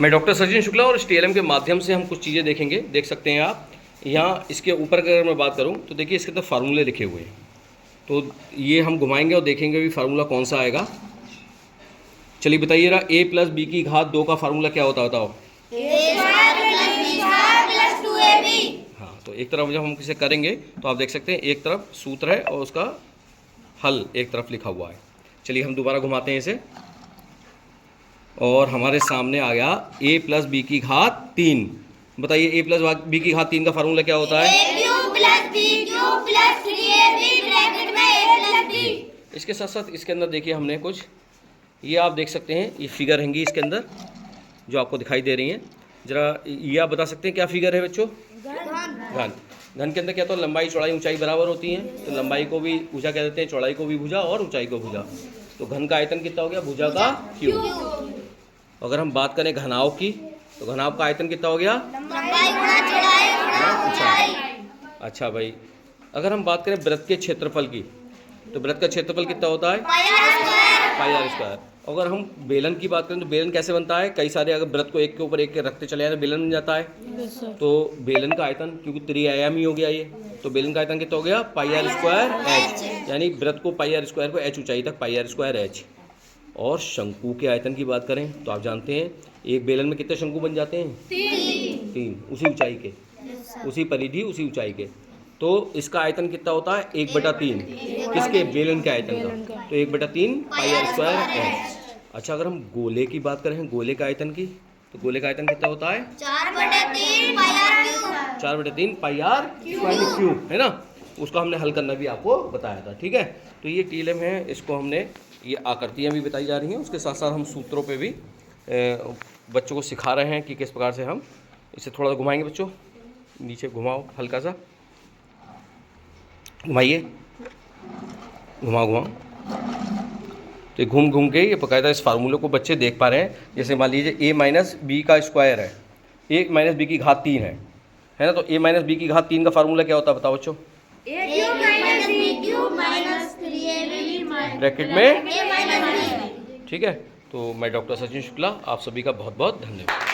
मैं डॉक्टर सचिन शुक्ला और इस TLM के माध्यम से हम कुछ चीज़ें देखेंगे। देख सकते हैं आप यहाँ इसके ऊपर अगर मैं बात करूँ तो देखिए इसके अंदर फार्मूले लिखे हुए हैं, तो ये हम घुमाएंगे और देखेंगे भी फार्मूला कौन सा आएगा। चलिए बताइए रहा, a + b की घात 2 का फार्मूला क्या होता है बताओ। हाँ, तो एक तरफ जब हम इसे करेंगे तो आप देख सकते हैं एक तरफ सूत्र है और उसका हल एक तरफ लिखा हुआ है। चलिए हम दोबारा घुमाते हैं इसे और हमारे सामने आ गया a + b की घात 3। बताइए a + b की घात 3 का फार्मूला क्या होता है। इसके साथ साथ इसके अंदर देखिए हमने कुछ, ये आप देख सकते हैं ये फिगर हैंगी इसके अंदर जो आपको दिखाई दे रही हैं। जरा ये आप बता सकते हैं क्या फिगर है बच्चों। घन। घन के अंदर क्या तो लंबाई चौड़ाई ऊंचाई बराबर होती है, तो लंबाई को भी भुजा कह देते हैं, चौड़ाई को भी भुजा और ऊंचाई को भुजा। तो घन का आयतन कितना हो गया, भुजा का क्यूब। अगर हम बात करें घनाव की तो घनाव का आयतन कितना हो गया, ऊंचाई। अच्छा भाई, अगर हम बात करें वृत्त के क्षेत्रफल की तो वृत्त का क्षेत्रफल कितना होता है, πr²। अगर हम बेलन की बात करें तो बेलन कैसे बनता है, कई सारे अगर वृत्त को एक के ऊपर एक के रखते चले जाए तो बेलन बन जाता है। तो बेलन का आयतन क्योंकि त्रिआयामी हो गया ये, तो बेलन का आयतन कितना हो गया, πr²h, यानी वृत्त को πr² को h ऊंचाई तक πr²h। और शंकु के आयतन की बात करें तो आप जानते हैं एक बेलन में कितने शंकु बन जाते हैं, 3 उसी ऊंचाई के, उसी परिधि उसी ऊंचाई के। तो इसका आयतन कितना होता है, 1/3 किसके, बेलन के आयतन का, तो 1/3 πr²h। अच्छा, अगर हम गोले की बात करें, गोले का आयतन की, तो गोले का आयतन कितना होता है, 4/3 πr², है ना। उसका हमने हल करना भी आपको बताया था, ठीक है। तो ये TLM है, इसको हमने ये आकृतियाँ भी बताई जा रही हैं, उसके साथ साथ हम सूत्रों पे भी बच्चों को सिखा रहे हैं कि किस प्रकार से हम इसे थोड़ा घुमाएंगे। बच्चों नीचे घुमाओ, हल्का सा घुमाइए, घुमाओ। तो घूम घूम के ये बकायदा इस फार्मूले को बच्चे देख पा रहे हैं। जैसे मान लीजिए a - b का स्क्वायर है, a - b की घात 3 है ना। तो a - b की घात 3 का फार्मूला क्या होता है बताओ बच्चों। ब्रैकेट में, ठीक है। तो मैं डॉक्टर सचिन शुक्ला, आप सभी का बहुत बहुत धन्यवाद।